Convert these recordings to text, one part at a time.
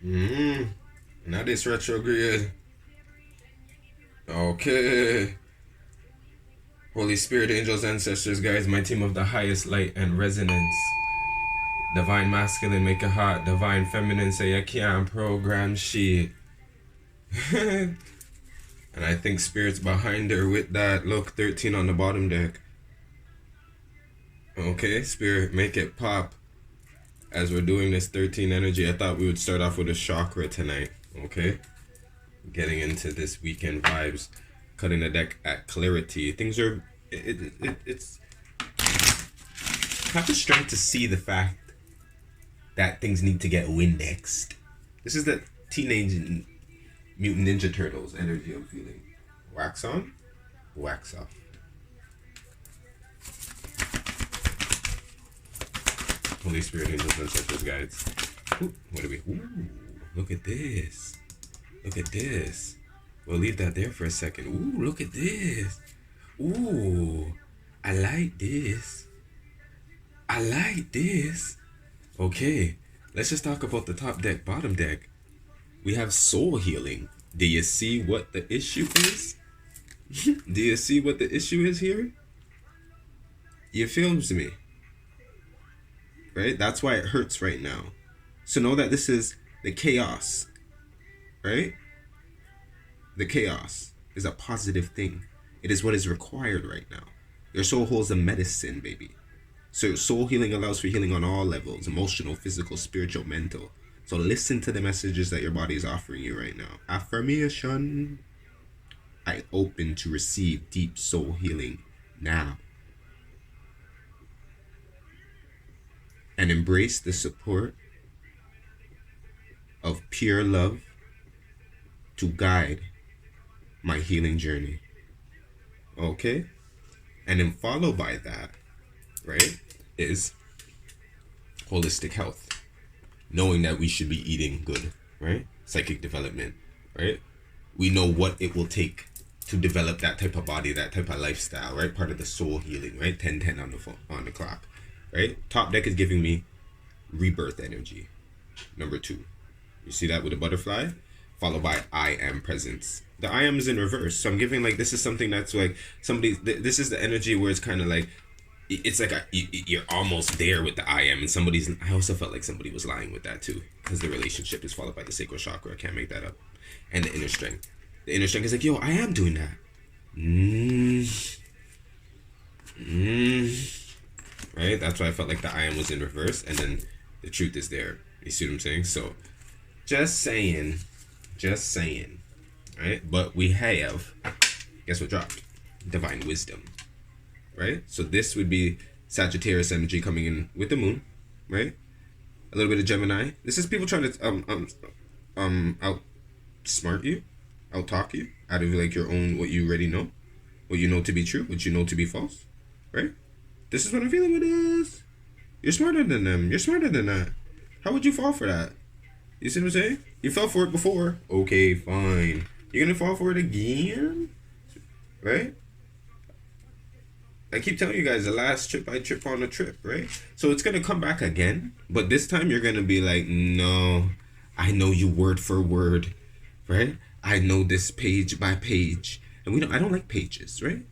Now this retrograde. Okay. Holy Spirit, angels, ancestors, guides, my team of the highest light and resonance. Divine masculine, make a heart. Divine feminine, say I can't program shit. And I think spirit's behind her with that. Look, 13 on the bottom deck. Okay, spirit, make it pop. As we're doing this 13 energy, I thought we would start off with a chakra tonight. Okay? Getting into this weekend vibes. Cutting the deck at clarity. Things are... It's... have the strength to see the fact that things need to get Windexed. This is the Teenage Mutant Ninja Turtles energy I'm feeling. Wax on, wax off. Holy Spirit, angels, ancestors, guides. Ooh, what do we... Ooh, look at this. Look at this. We'll leave that there for a second. Ooh, look at this. Ooh, I like this. I like this. Okay, let's just talk about the top deck, bottom deck. We have soul healing. Do you see what the issue is? Do you see what the issue is here? You feels me? Right? That's why it hurts right now. So know that this is the chaos. Right? The chaos is a positive thing. It is what is required right now. Your soul holds a medicine, baby. So soul healing allows for healing on all levels. Emotional, physical, spiritual, mental. So listen to the messages that your body is offering you right now. Affirmation. I open to receive deep soul healing now. And embrace the support of pure love to guide my healing journey. Okay? And then followed by that, right, is holistic health. Knowing that we should be eating good, right? Psychic development, right? We know what it will take to develop that type of body, that type of lifestyle, right? Part of the soul healing, right? 10-10 on the clock, right? Top deck is giving me rebirth energy. Number 2. You see that with a butterfly? Followed by I am presence. The I am is in reverse. So I'm giving like, this is something that's like somebody, this is the energy where it's kind of like, it's like you're almost there with the I am, and somebody's... I also felt like somebody was lying with that too, because the relationship is followed by the sacral chakra. I can't make that up. And the inner strength. The inner strength is like, yo, I am doing that. Right? That's why I felt like the I am was in reverse, and then the truth is there. You see what I'm saying? So, just saying. Right? But we have... Guess what dropped? Divine wisdom. Right? So this would be Sagittarius energy coming in with the moon, right? A little bit of Gemini. This is people trying to outsmart you, out-talk you, out of like your own, what you already know, what you know to be true, what you know to be false, right? This is what I'm feeling with this. You're smarter than them. You're smarter than that. How would you fall for that? You see what I'm saying? You fell for it before. Okay, fine. You're gonna fall for it again? Right? I keep telling you guys, the last trip I trip on a trip, right? So it's going to come back again. But this time you're going to be like, no, I know you word for word, right? I know this page by page. And I don't like pages, right?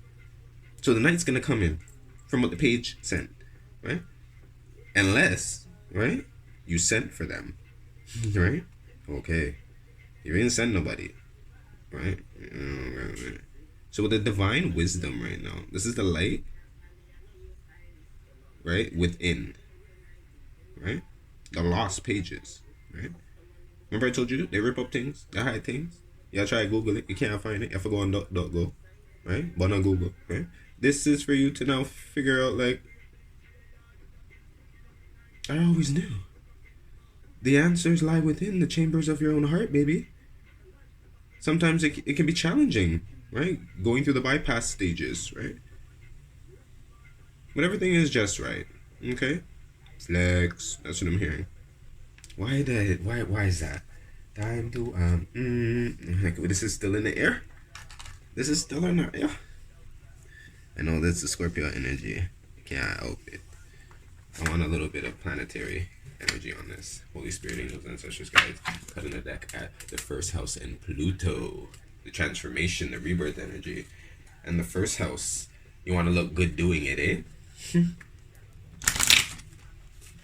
So the night's going to come in from what the page sent, right? Unless, right, you sent for them, right? Okay. You didn't send nobody, right? So with the divine wisdom right now, this is the light, right, within, right, the lost pages, right? Remember I told you, they rip up things, they hide things. Y'all try to Google it, you can't find it. You have to go on .go, right? But on Google, right? This is for you to now figure out, like, I always knew. The answers lie within the chambers of your own heart, baby. Sometimes it can be challenging, right? Going through the bypass stages, right? But everything is just right, okay? Flex, that's what I'm hearing. Why is that? Time to, like, this is still in the air? This is still in the air? I know that's the Scorpio energy. Can't help it. I want a little bit of planetary energy. energy on this. Holy Spirit, angels, ancestors, guides. Cutting the deck at the first house in Pluto. The transformation, the rebirth energy. And the first house, you want to look good doing it, eh?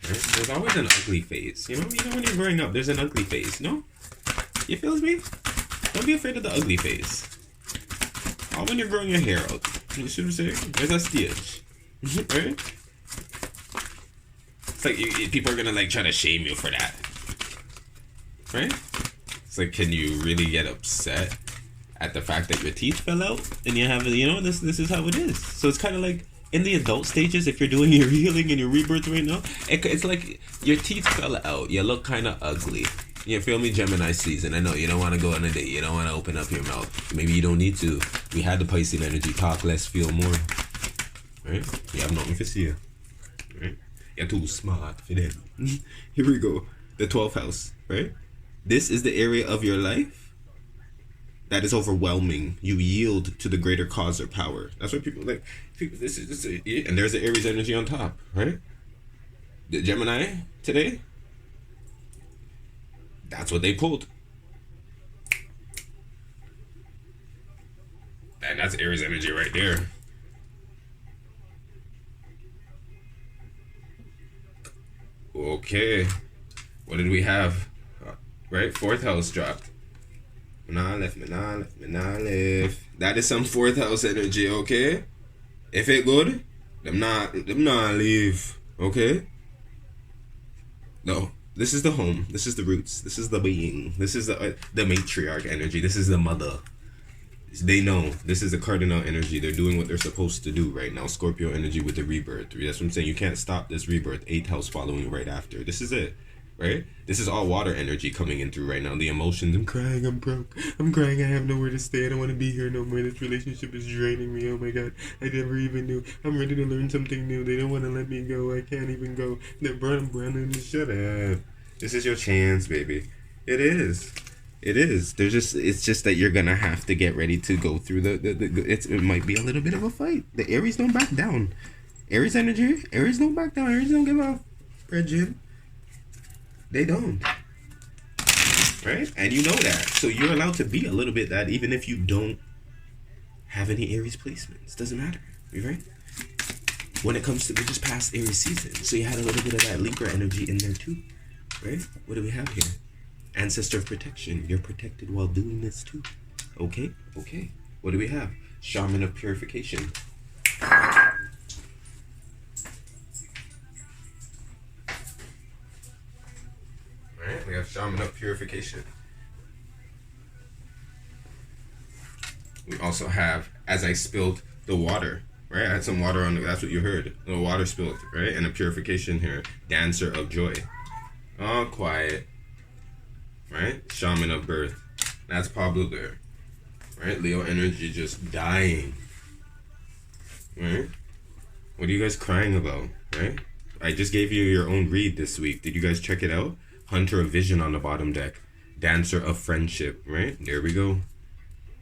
Right? There's always an ugly phase. You know when you're growing up, there's an ugly phase, no? You feels me? Don't be afraid of the ugly phase. Or when you're growing your hair out. You see what I'm saying? There's a stage. Right? It's like people are gonna like try to shame you for that. Right? It's like, can you really get upset at the fact that your teeth fell out and you have, this is how it is. So it's kind of like in the adult stages, if you're doing your healing and your rebirth right now, it's like your teeth fell out. You look kind of ugly. You feel me? Gemini season. I know you don't want to go on a date. You don't want to open up your mouth. Maybe you don't need to. We had the Piscean energy. Talk less, feel more. Right? You have nothing to see you. Right? You're too smart for them. Here we go. The 12th house. Right? This is the area of your life that is overwhelming. You yield to the greater cause or power. That's why people like. And there's the Aries energy on top. Right? The Gemini today. That's what they pulled. And that's Aries energy right there. Okay. What did we have? Right? 4th house dropped. Nah left. That is some 4th house energy, okay? If it good, them not leave. Okay? No. This is the home. This is the roots. This is the being. This is the matriarch energy. This is the mother. They know. This is the cardinal energy. They're doing what they're supposed to do right now. Scorpio energy with the rebirth. That's what I'm saying. You can't stop this rebirth. 8th house following right after. This is it. Right? This is all water energy coming in through right now. The emotions. I'm crying. I'm broke. I'm crying. I have nowhere to stay. I don't want to be here no more. This relationship is draining me. Oh my God. I never even knew. I'm ready to learn something new. They don't want to let me go. I can't even go. They're running. Shut up. This is your chance, baby. It is. It's just that you're gonna have to get ready to go through it might be a little bit of a fight. The Aries don't back down. Aries energy. Aries don't back down. Aries don't give up. Bridget. They don't. Right? And you know that. So you're allowed to be a little bit that even if you don't have any Aries placements. Doesn't matter. You right? When it comes to, we're just past Aries season. So you had a little bit of that Libra energy in there too. Right? What do we have here? Ancestor of protection. You're protected while doing this too. Okay? Okay. What do we have? Shaman of Purification. Alright, we have Shaman of Purification. We also have As I Spilled the Water. Right? I had some water on that's what you heard. The water spilled, right? And a purification here. Dancer of Joy. Oh, quiet. Right? Shaman of Birth. That's Pablo there. Right? Leo energy just dying. Right? What are you guys crying about? Right? I just gave you your own read this week. Did you guys check it out? Hunter of Vision on the bottom deck. Dancer of Friendship. Right? There we go.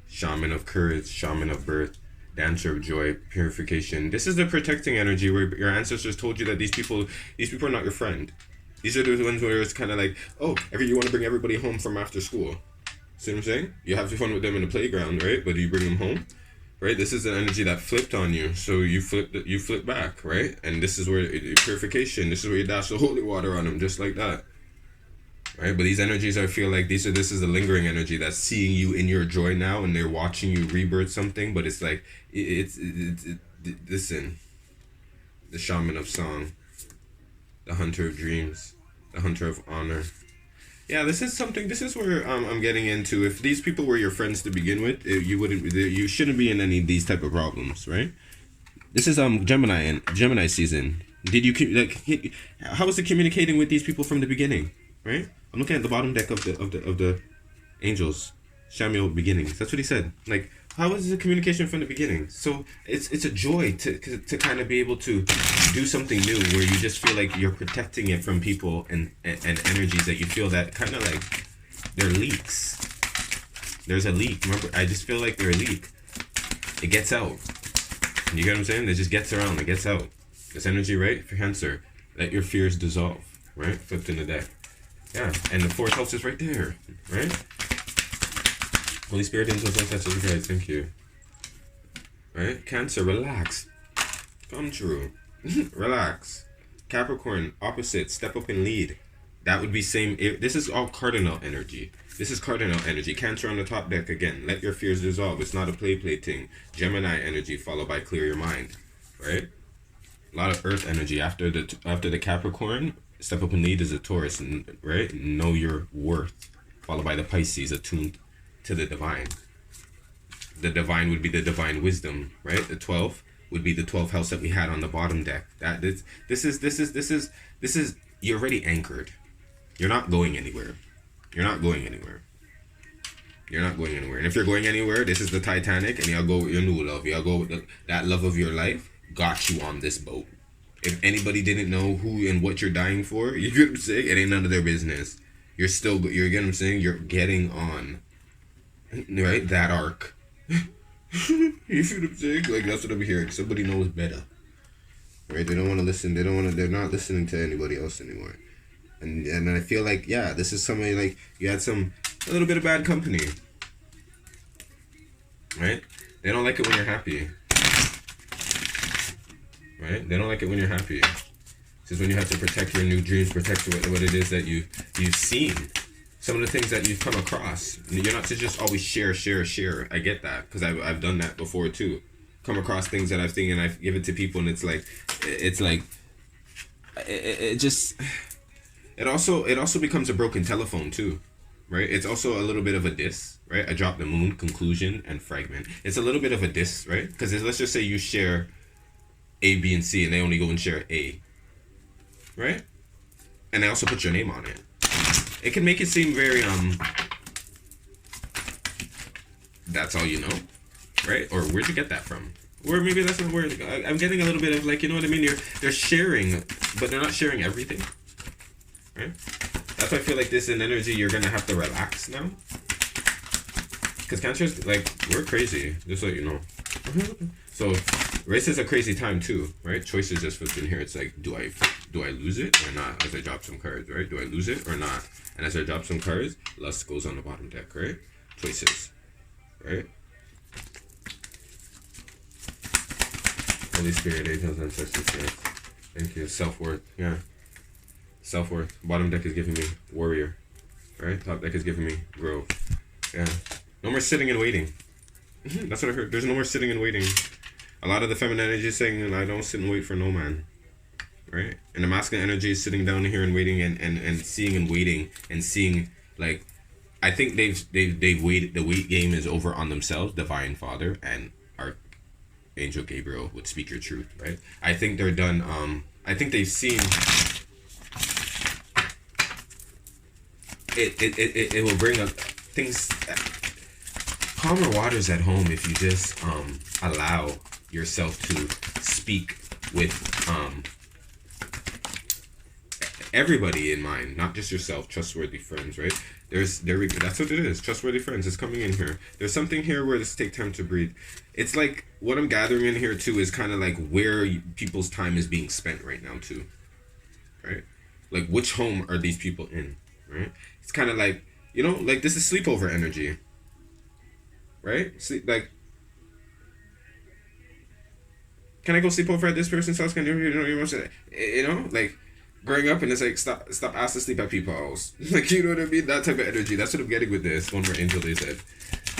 Shaman of Courage. Shaman of Birth. Dancer of Joy. Purification. This is the protecting energy where your ancestors told you that these people are not your friend. These are the ones where it's kind of like, oh, you want to bring everybody home from after school. See what I'm saying? You have fun with them in the playground, right? But do you bring them home? Right? This is an energy that flipped on you. So you flip back, right? And this is where purification. This is where you dash the holy water on them, just like that. Right? But these energies, I feel like this is the lingering energy that's seeing you in your joy now, and they're watching you rebirth something. But it's like, listen, the Shaman of Song. The Hunter of Dreams, the Hunter of Honor. Yeah, this is where I'm getting into. If these people were your friends to begin with, you shouldn't be in any of these type of problems, right? This is Gemini season. Did you how was it communicating with these people from the beginning, right? I'm looking at the bottom deck of the angels, Samuel beginnings. That's what he said. Like, how was the communication from the beginning? So it's a joy to kind of be able to do something new where you just feel like you're protecting it from people and energies that you feel that kind of like they're leaks. There's a leak. Remember, I just feel like they're a leak. It gets out. You get what I'm saying? It just gets around. It gets out. This energy, right? For Cancer, let your fears dissolve. right? Flipped in the deck. Yeah, and the fourth house is right there, right? Holy Spirit, angels, ancestors, guides, thank you. Right? Cancer, relax. Come true. Relax. Capricorn, opposite, step up and lead. That would be same. This is all cardinal energy. This is cardinal energy. Cancer on the top deck again. Let your fears dissolve. It's not a play thing. Gemini energy followed by clear your mind. Right? A lot of earth energy. After the Capricorn, step up and lead is a Taurus. Right? Know your worth. Followed by the Pisces, attuned to the divine. The divine would be the divine wisdom. Right? The 12th would be the 12th house that we had on the bottom deck. This is you're already anchored. You're not going anywhere. You're not going anywhere. You're not going anywhere. And if you're going anywhere, this is the Titanic, and y'all go with your new love. Y'all go with that love of your life got you on this boat. If anybody didn't know who and what you're dying for, you get what I'm saying? It ain't none of their business. You're getting what I'm saying? You're getting on. Right? That arc. You feel what I'm saying? Like, that's what I'm hearing. Somebody knows better. Right? They don't want to listen. They're not listening to anybody else anymore. And I feel like, yeah, this is somebody, like, you had a little bit of bad company. Right? They don't like it when you're happy. Right? They don't like it when you're happy. This is when you have to protect your new dreams, protect what it is that you've seen. Some of the things that you've come across. You're not to just always share. I get that, because I've done that before too. Come across things that I've seen and I've given to people, and it also becomes a broken telephone too, right? It's also a little bit of a diss, right? I drop the moon, conclusion, and fragment. It's a little bit of a diss, right? Because let's just say you share A, B, and C, and they only go and share A, right? And they also put your name on it. It can make it seem very that's all you know, right? Or where'd you get that from? Or maybe that's not where I'm getting a little bit of, like, you know what I mean? They're sharing, but they're not sharing everything. Right? That's why I feel like this in energy, you're gonna have to relax now. Because Cancer's, like, we're crazy, just so you know. So race is a crazy time too, right? Choices just flipped in here. It's like, do I lose it or not? As I drop some cards, right? Do I lose it or not? And as I drop some cards, lust goes on the bottom deck, right? Choices, right? Holy Spirit, angels, ancestors, thank you. Self-worth, yeah. Self-worth. Bottom deck is giving me warrior, right? Top deck is giving me grow. Yeah. No more sitting and waiting. That's what I heard. There's no more sitting and waiting. A lot of the feminine energy is saying, I don't sit and wait for no man, right? And the masculine energy is sitting down here and waiting and seeing and waiting and seeing, like, I think they've waited. The wait game is over on themselves, Divine Father and Archangel Gabriel would speak your truth, right? I think they're done. I think they've seen. It will bring up things. Calmer waters at home if you just allow yourself to speak with everybody in mind, not just yourself. Trustworthy friends, right? That's what it is. Trustworthy friends is coming in here. There's something here where let's take time to breathe. It's like what I'm gathering in here too is kind of like where people's time is being spent right now too, right? Like, which home are these people in, right? It's kind of like, you know, like this is sleepover energy, right? Sleep, like, can I go sleep over at this person's house? Can you know, like growing up, and it's like stop asking to sleep at people's house. Like, you know what I mean? That type of energy. That's what I'm getting with this. One more angel they said,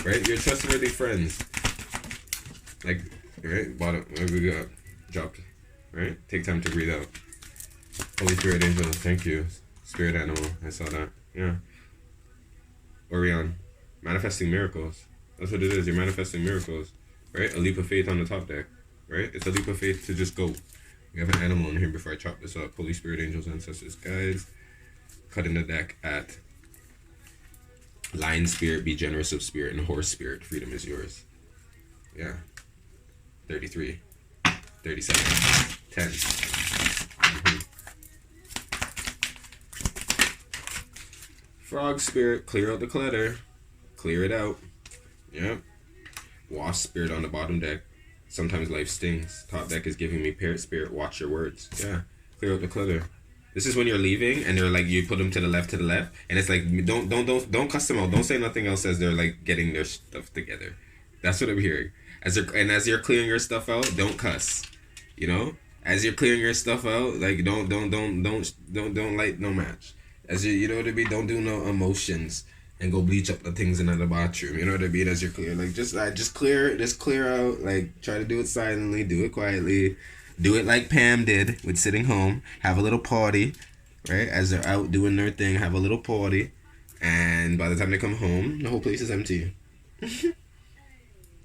right? You're trustworthy friends. Like, right? Bottom. We got dropped. Right? Take time to breathe out. Holy Spirit angel, thank you. Spirit animal, I saw that. Yeah. Orion, manifesting miracles. That's what it is. You're manifesting miracles, right? A leap of faith on the top deck, right? It's a leap of faith to just go. We have an animal in here before I chop this up. Holy Spirit, angels, ancestors, guides. Cutting the deck at Lion Spirit, be generous of spirit, and Horse Spirit, freedom is yours. Yeah. 33, 37, 10. Frog Spirit, clear out the clutter. Clear it out. Yep. Wasp Spirit on the bottom deck. Sometimes life stings. Top deck is giving me Parrot Spirit, watch your words. Yeah. Clear out the clutter. This is when you're leaving, and they're like, you put them to the left, and it's like, don't cuss them out. Don't say nothing else as they're like getting their stuff together. That's what I'm hearing. As you're clearing your stuff out, don't cuss. You know, as you're clearing your stuff out, like don't light no match. As you know what I mean. Don't do no emotions and go bleach up the things in the bathroom. You know what I mean. As you're clear, like just clear out. Like try to do it silently, do it quietly. Do it like Pam did with sitting home. Have a little party, right? As they're out doing their thing, have a little party. And by the time they come home, the whole place is empty.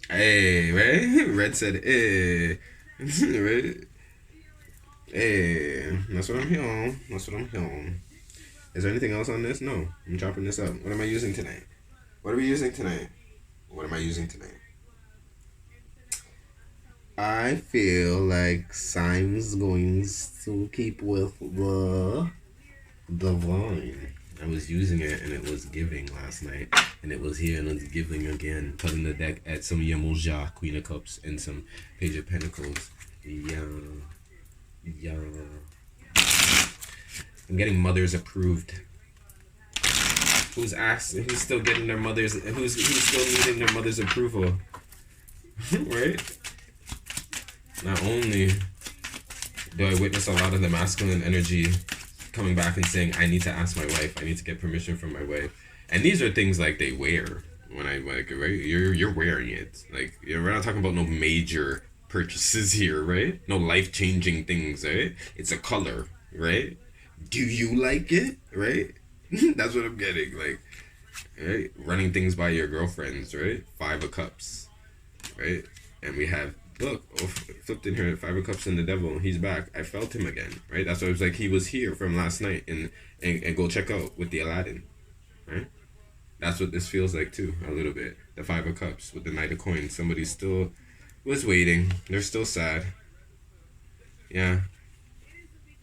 Hey, right? Red said, hey. Right? Hey. That's what I'm hearing. Is there anything else on this? No. I'm chopping this up. What am I using tonight? What am I using tonight? I feel like Simon's going to keep with the divine. I was using it and it was giving last night, and it was here and it was giving again. Cutting the deck at some Yamuja, Queen of Cups, and some Page of Pentacles. Yeah. I'm getting mothers approved. Who's still getting their mothers? Who's still needing their mother's approval? Right. Not only do I witness a lot of the masculine energy coming back and saying, I need to ask my wife, I need to get permission from my wife. And these are things like they wear when I like, right? You're wearing it. Like, we're not talking about no major purchases here, right? No life-changing things, right? It's a color, right? Do you like it, right? That's what I'm getting, like, right? Running things by your girlfriends, right? 5 of Cups, right? And we have, look, flipped in here, 5 of Cups and the Devil. He's back. I felt him again, right? That's why I was like, he was here from last night, and go check out with the Aladdin, right? That's what this feels like too, a little bit. The 5 of Cups with the Knight of Coins. Somebody still was waiting. They're still sad. Yeah.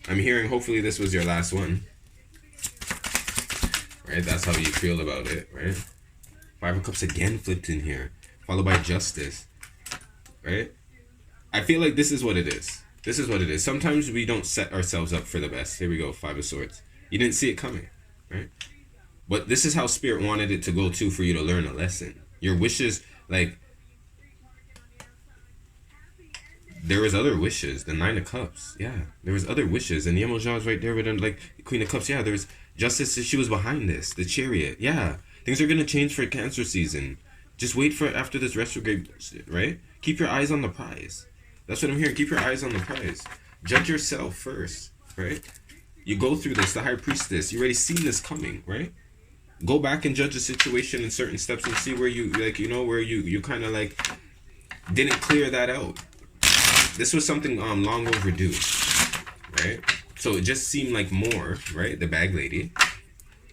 I'm hearing hopefully this was your last one. Right? That's how you feel about it, right? 5 of Cups again flipped in here. Followed by Justice. Right? I feel like this is what it is. Sometimes we don't set ourselves up for the best. Here we go, 5 of Swords. You didn't see it coming, right? But this is how Spirit wanted it to go too, for you to learn a lesson. Your wishes, like, there was other wishes. The 9 of Cups, yeah. There was other wishes. And Yemoja was right there with, like, Queen of Cups. Yeah, there was Justice. She was behind this. The Chariot, yeah. Things are going to change for Cancer season. Just wait for after this retrograde, right? Keep your eyes on the prize. That's what I'm hearing. Keep your eyes on the prize. Judge yourself first, right? You go through this, the High Priestess. You already seen this coming, right? Go back and judge the situation in certain steps and see where you, like, you know, where you kind of, like, didn't clear that out. This was something long overdue, right? So it just seemed like more, right? The Bag Lady.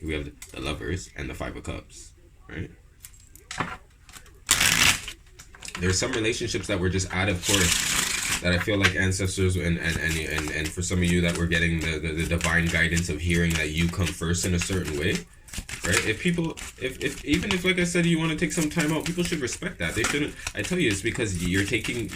We have the Lovers and the 5 of Cups, right? There's some relationships that were just out of course that I feel like ancestors and for some of you that were getting the divine guidance of hearing that you come first in a certain way, right? If even if like I said, you want to take some time out, people should respect that. They shouldn't. I tell you, it's because you're taking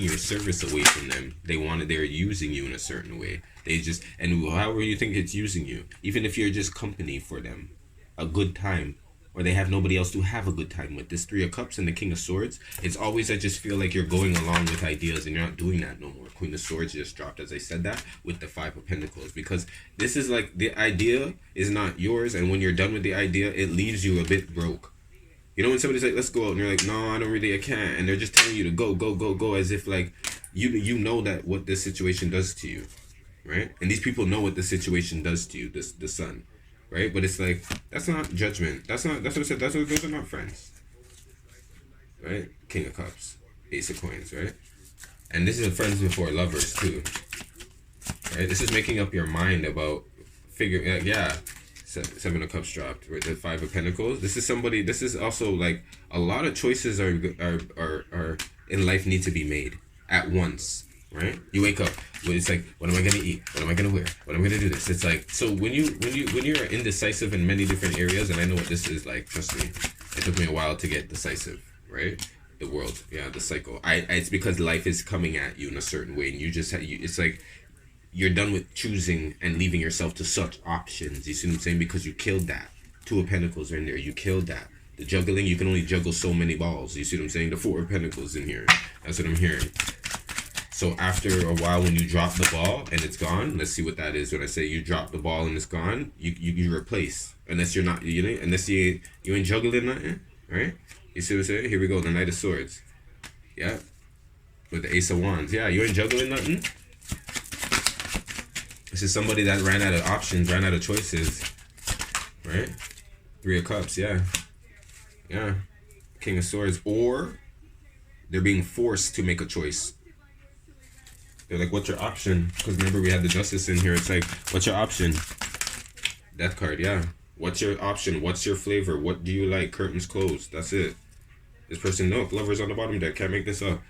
your service away from them. They're using you in a certain way. They just, and however you think it's using you, even if you're just company for them, a good time, or they have nobody else to have a good time with. This 3 of Cups and the King of Swords, it's always, I just feel like you're going along with ideas and you're not doing that no more. Queen of Swords just dropped, as I said that, with the 5 of Pentacles, because this is like, the idea is not yours, and when you're done with the idea, it leaves you a bit broke. You know, when somebody's like, let's go out, and you're like, no, I can't, and they're just telling you to go, as if like, you know that what this situation does to you, right? And these people know what the situation does to you, the sun. Right? But it's like, that's not judgment. That's what I said. Those are not friends. Right? King of Cups. Ace of Coins, right? And this is friends before lovers, too. Right? This is making up your mind about figuring, yeah. 7 of Cups dropped. Right? The 5 of Pentacles. This is also like, a lot of choices are in life need to be made at once. Right? You wake up, it's like, what am I gonna eat? What am I gonna wear? What am I gonna do this? It's like, so when you're indecisive in many different areas, and I know what this is like, trust me, it took me a while to get decisive, right? The world, yeah, the cycle. It's because life is coming at you in a certain way, and you just it's like, you're done with choosing and leaving yourself to such options. You see what I'm saying? Because you killed that. Two of Pentacles are in there. You killed that. The juggling, you can only juggle so many balls. You see what I'm saying? The Four of Pentacles in here. That's what I'm hearing. So after a while, when you drop the ball and it's gone, let's see what that is. When I say you drop the ball and it's gone, you replace. Unless you're not, you know, unless you ain't juggling nothing, right? You see what I'm saying? Here we go, the Knight of Swords. Yeah. With the Ace of Wands. Yeah, you ain't juggling nothing. This is somebody that ran out of options, ran out of choices, right? Three of Cups, yeah. Yeah. King of Swords. Or they're being forced to make a choice. They're like, what's your option? Because remember, we had the Justice in here. It's like, what's your option? Death card, yeah. What's your option? What's your flavor? What do you like? Curtains closed. That's it. This person, no, Lovers on the bottom deck. Can't make this up.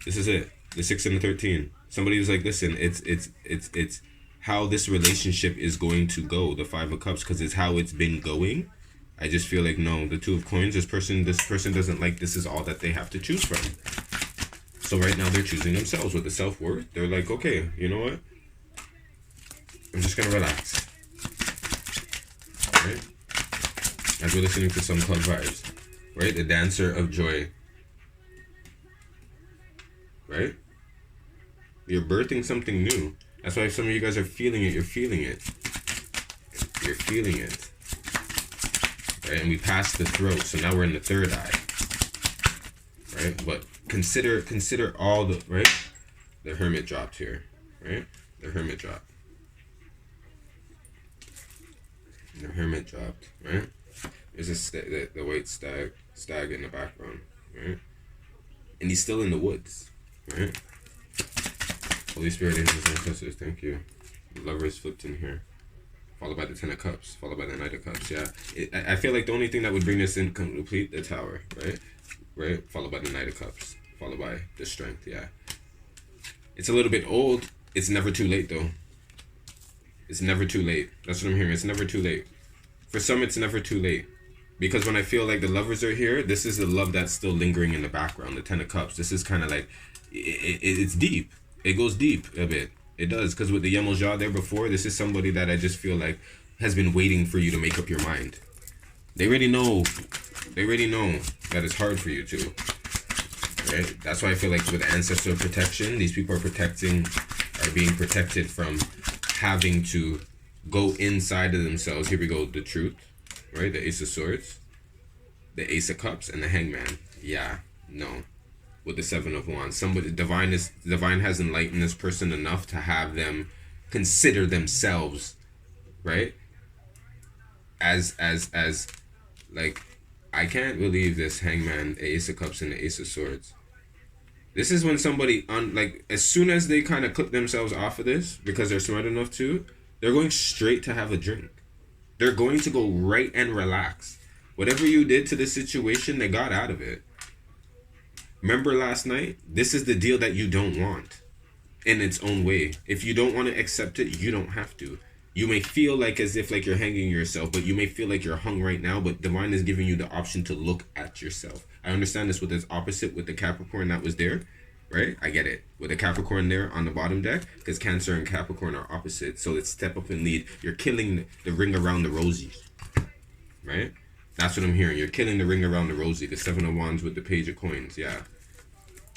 This is it. The 6 and the 13. Somebody was like, listen, it's how this relationship is going to go. The 5 of Cups, because it's how it's been going. I just feel like, no, the 2 of Coins, this person doesn't like, this is all that they have to choose from. So right now they're choosing themselves with the self-worth. They're like, okay, you know what? I'm just going to relax. Right? As we're listening to some club vibes. Right? The Dancer of Joy. Right? You're birthing something new. That's why some of you guys are feeling it. You're feeling it. You're feeling it. Right? And we passed the throat, so now we're in the third eye. Right? But consider all the, right? The Hermit dropped here. Right? The Hermit dropped. The Hermit dropped. Right? There's the white stag in the background. Right? And he's still in the woods. Right? Holy Spirit, angels, ancestors, thank you. The Lovers flipped in here. Followed by the 10 of Cups. Followed by the Knight of Cups. Yeah. I feel like the only thing that would bring this in complete, the Tower. Right? Right? Followed by the Knight of Cups. Followed by the Strength. Yeah. It's a little bit old. It's never too late, though. It's never too late. That's what I'm hearing. It's never too late. For some, it's never too late. Because when I feel like the Lovers are here, this is the love that's still lingering in the background. The 10 of Cups. This is kind of like, it's deep. It goes deep a bit. It does. Because with the Yemoja there before, this is somebody that I just feel like has been waiting for you to make up your mind. They already know. They already know that it's hard for you to. Right? That's why I feel like with ancestor protection, these people are being protected from having to go inside of themselves. Here we go. The Truth. Right? The Ace of Swords. The Ace of Cups and the Hangman. Yeah. No. With the 7 of Wands. Somebody divine has enlightened this person enough to have them consider themselves, right? As like, I can't believe this Hangman, the Ace of Cups and the Ace of Swords. This is when somebody like as soon as they kind of clip themselves off of this because they're smart enough to, they're going straight to have a drink. They're going to go right and relax. Whatever you did to the situation, they got out of it. Remember last night? This is the deal that you don't want in its own way. If you don't want to accept it, you don't have to. You may feel like as if like you're hanging yourself, but you may feel like you're hung right now, but Divine is giving you the option to look at yourself. I understand this with its opposite with the Capricorn that was there, right? I get it. With the Capricorn there on the bottom deck, because Cancer and Capricorn are opposite. So it's step up and lead. You're killing the ring around the rosy, right? That's what I'm hearing. You're killing the ring around the rosy. The 7 of Wands with the Page of Coins, yeah.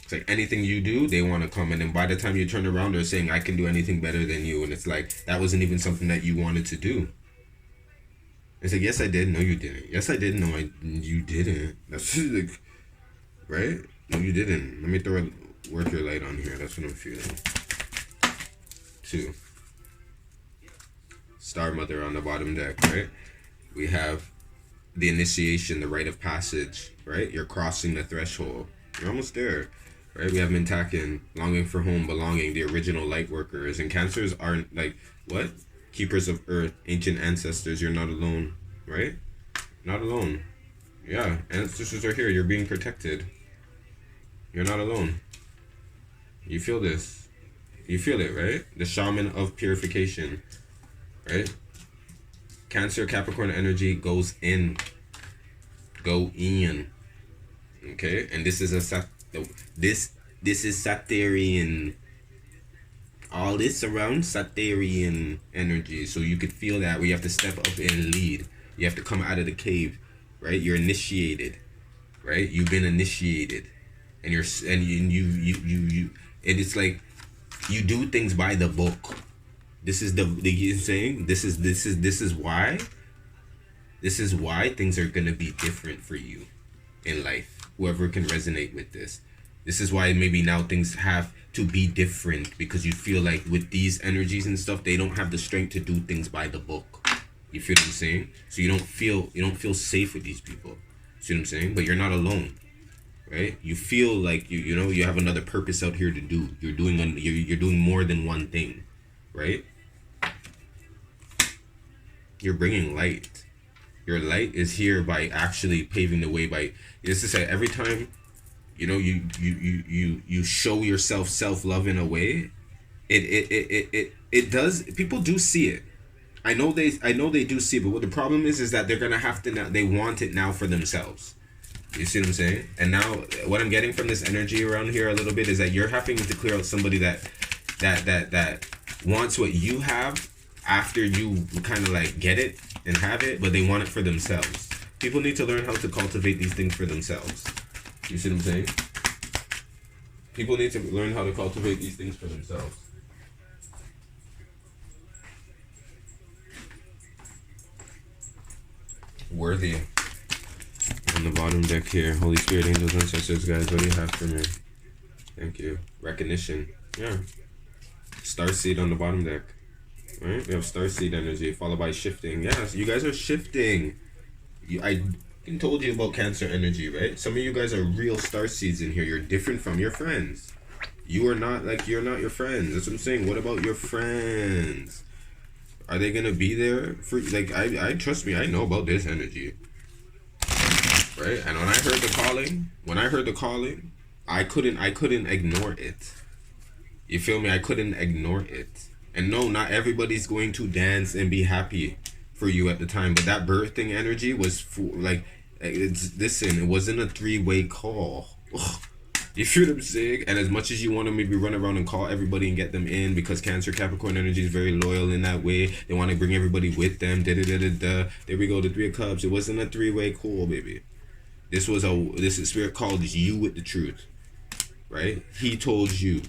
It's like anything you do, they want to come. And then by the time you turn around, they're saying, I can do anything better than you. And it's like, that wasn't even something that you wanted to do. It's like, yes, I did. No, you didn't. Yes, I did. No, you didn't. That's like, right? No, you didn't. Let me work your light on here. That's what I'm feeling. 2. Star Mother on the bottom deck, right? We have the initiation, the rite of passage, right? You're crossing the threshold. You're almost there. Right, we have Mintakin, longing for home, belonging, the original light workers. And Cancers aren't like, what? Keepers of earth, ancient ancestors, you're not alone, right? Not alone. Yeah, ancestors are here, you're being protected. You're not alone. You feel this. You feel it, right? The Shaman of Purification, right? Cancer, Capricorn energy goes in. Go in. Okay? And this is a this is Saturnian. all this around Saturnian energy, so you could feel that where you have to step up and lead. You have to come out of the cave, right? You're initiated, right? You've been initiated, and you and it's like you do things by the book. This is the saying. This is why things are gonna be different for you in life. Whoever can resonate with this. This is why maybe now things have to be different, because you feel like with these energies and stuff, they don't have the strength to do things by the book. You feel what I'm saying? So you don't feel safe with these people. See what I'm saying? But you're not alone, right? You feel like you know you have another purpose out here to do. You're doing more than one thing, right? You're bringing light. Your light is here by actually paving the way. By, just to say, every time you know you show yourself self-love in a way, it does, people do see it. I know they do see it, but what the problem is that they're gonna have to now, they want it now for themselves. You see what I'm saying? And now what I'm getting from this energy around here a little bit is that you're having to clear out somebody that wants what you have after you kind of like get it and have it, but they want it for themselves. People need to learn how to cultivate these things for themselves. You see what I'm saying? People need to learn how to cultivate these things for themselves. Worthy. On the bottom deck here, Holy Spirit, angels, ancestors, guys, what do you have for me? Thank you. Recognition. Yeah. Starseed on the bottom deck. Right? We have starseed energy followed by shifting. Yeah, so you guys are shifting. I told you about Cancer energy, right? Some of you guys are real starseeds in here. You're different from your friends. You're not your friends. That's what I'm saying. What about your friends? Are they gonna be there for, like, I trust me, I know about this energy, right? And when I heard the calling, I couldn't ignore it. You feel me? I couldn't ignore it. And no, not everybody's going to dance and be happy for you at the time, but that birthing energy was listen, it wasn't a three-way call. Ugh. You feel what I'm saying? And as much as you want to maybe run around and call everybody and get them in, because Cancer Capricorn energy is very loyal in that way. They want to bring everybody with them. There we go, the Three of Cups. It wasn't a three-way call, baby. This is Spirit called you with the truth, right? He told you,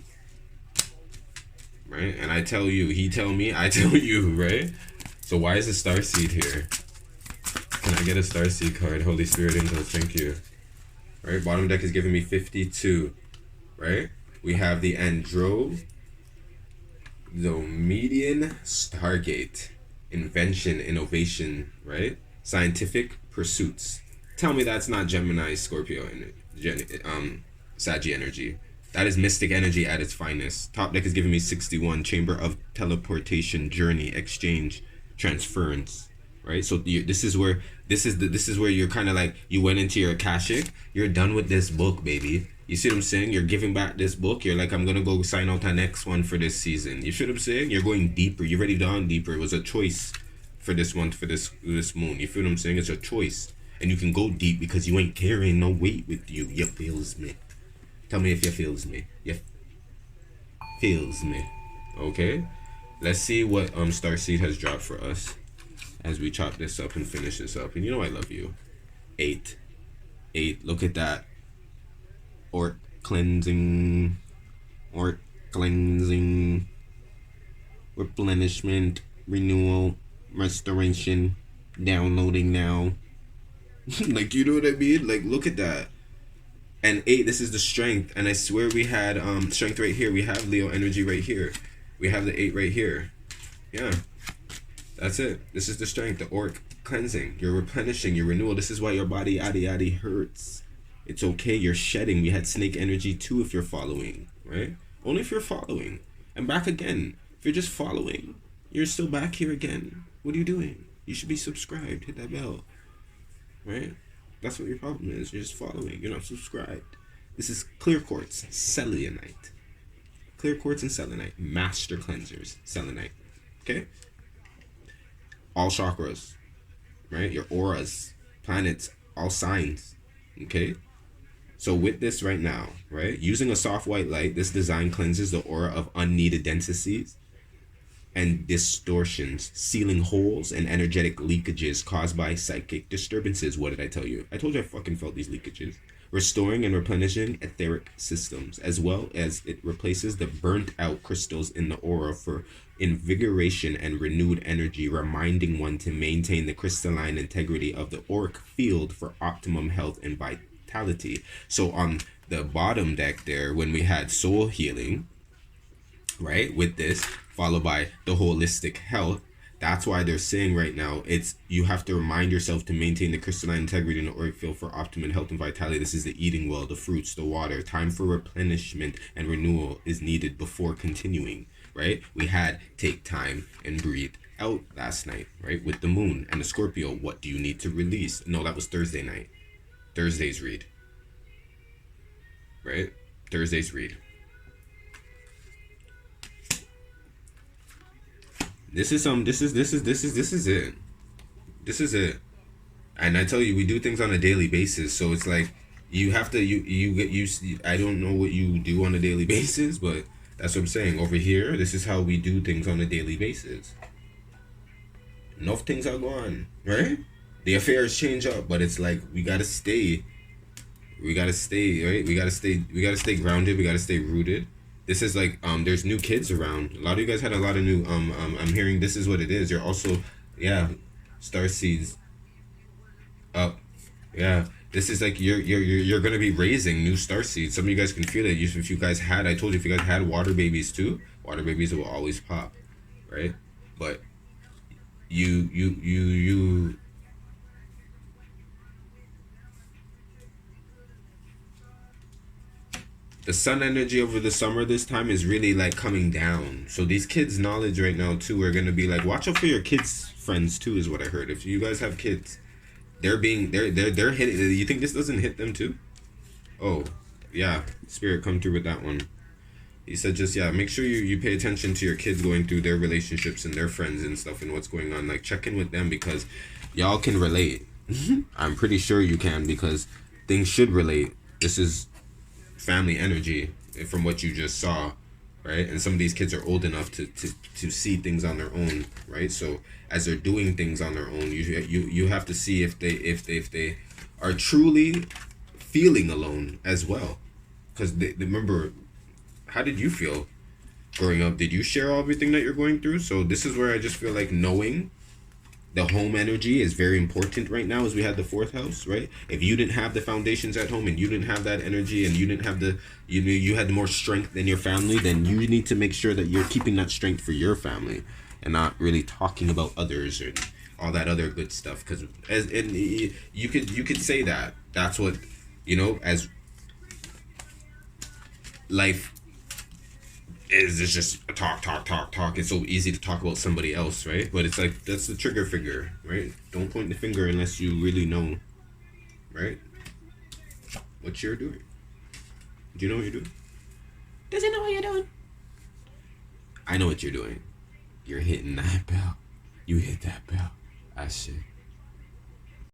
right? And I tell you, he tell me, I tell you, right? So why is a starseed here? Can I get a starseed card? Holy Spirit, angels, thank you. Right, bottom deck is giving me 52, right? We have the Andromedian Stargate, invention, innovation, right? Scientific pursuits. Tell me that's not Gemini, Scorpio, and Saggy energy. That is mystic energy at its finest. Top deck is giving me 61, chamber of teleportation, journey, exchange, transference. Right, so this is where you're kind of like, you went into your Akashic. You're done with this book, baby. You see what I'm saying? You're giving back this book. You're like, I'm gonna go sign out the next one for this season. You see what I'm saying? You're going deeper. You're ready down deeper. It was a choice for this one, for this moon. You feel what I'm saying? It's a choice, and you can go deep because you ain't carrying no weight with you. You feels me? Tell me if you feels me. You feels me? Okay. Let's see what Starseed has dropped for us as we chop this up and finish this up. And you know I love you. 8. Look at that. Orc cleansing. Replenishment. Renewal. Restoration. Downloading now. Like, you know what I mean? Like, look at that. And 8, this is the strength. And I swear we had strength right here. We have Leo energy right here. We have the 8 right here. Yeah. That's it. This is the strength, the orc cleansing. You're replenishing, your renewal. This is why your body hurts. It's okay. You're shedding. We had snake energy too if you're following, right? Only if you're following. And back again. If you're just following, you're still back here again. What are you doing? You should be subscribed. Hit that bell, right? That's what your problem is. You're just following. You're not subscribed. This is clear quartz, selenite. Clear quartz and selenite. Master cleansers, selenite. Okay? All chakras, right? Your auras, planets, all signs, okay? So with this right now, right, using a soft white light, this design cleanses the aura of unneeded densities and distortions, sealing holes and energetic leakages caused by psychic disturbances. What did I tell you? I told you I fucking felt these leakages. Restoring and replenishing etheric systems, as well as it replaces the burnt out crystals in the aura for invigoration and renewed energy, reminding one to maintain the crystalline integrity of the auric field for optimum health and vitality. So on the bottom deck there, when we had soul healing, right, with this, followed by the holistic health, that's why they're saying right now, it's you have to remind yourself to maintain the crystalline integrity in the auric field for optimum health and vitality. This is the eating well, the fruits, the water. Time for replenishment and renewal is needed before continuing, right? We had take time and breathe out last night, right, with the moon and the Scorpio. What do you need to release? No, that was Thursday night. Thursday's read, right? Thursday's read. This is it. This is it. And I tell you, we do things on a daily basis, so it's like you have to you get used. I don't know what you do on a daily basis, but that's what I'm saying. Over here, this is how we do things on a daily basis. Enough things are going, right? The affairs change up, but it's like we gotta stay. We gotta stay, right? We gotta stay grounded. We gotta stay rooted. This is like there's new kids around. A lot of you guys had a lot of new I'm hearing this is what it is. You're also, yeah, star seeds up. Yeah. This is like you're gonna be raising new star seeds. Some of you guys can feel it. If you guys had, I told you, if you guys had water babies too, water babies will always pop, right? But you the sun energy over the summer this time is really like coming down. So these kids' knowledge right now too are gonna be like, watch out for your kids' friends too, is what I heard. If you guys have kids, they're hitting. You think this doesn't hit them too? Oh, yeah. Spirit come through with that one. He said just, yeah, make sure you pay attention to your kids going through their relationships and their friends and stuff and what's going on. Like, check in with them because y'all can relate. I'm pretty sure you can because things should relate. This is family energy from what you just saw, right? And some of these kids are old enough to see things on their own, right? So as they're doing things on their own, you have to see if they are truly feeling alone as well, because they remember, how did you feel growing up? Did you share everything that you're going through? So this is where I just feel like knowing the home energy is very important right now, as we had the fourth house, right? If you didn't have the foundations at home and you didn't have that energy and you didn't have the, you had more strength than your family, then you need to make sure that you're keeping that strength for your family and not really talking about others and all that other good stuff. Because you could say that that's what, as life is, it's just talk. It's so easy to talk about somebody else, right? But it's like, that's the trigger finger, right? Don't point the finger unless you really know, right, what you're doing. Do you know what you're doing? Does he know what you're doing? I know what you're doing. You're hitting that bell. You hit that bell. I see.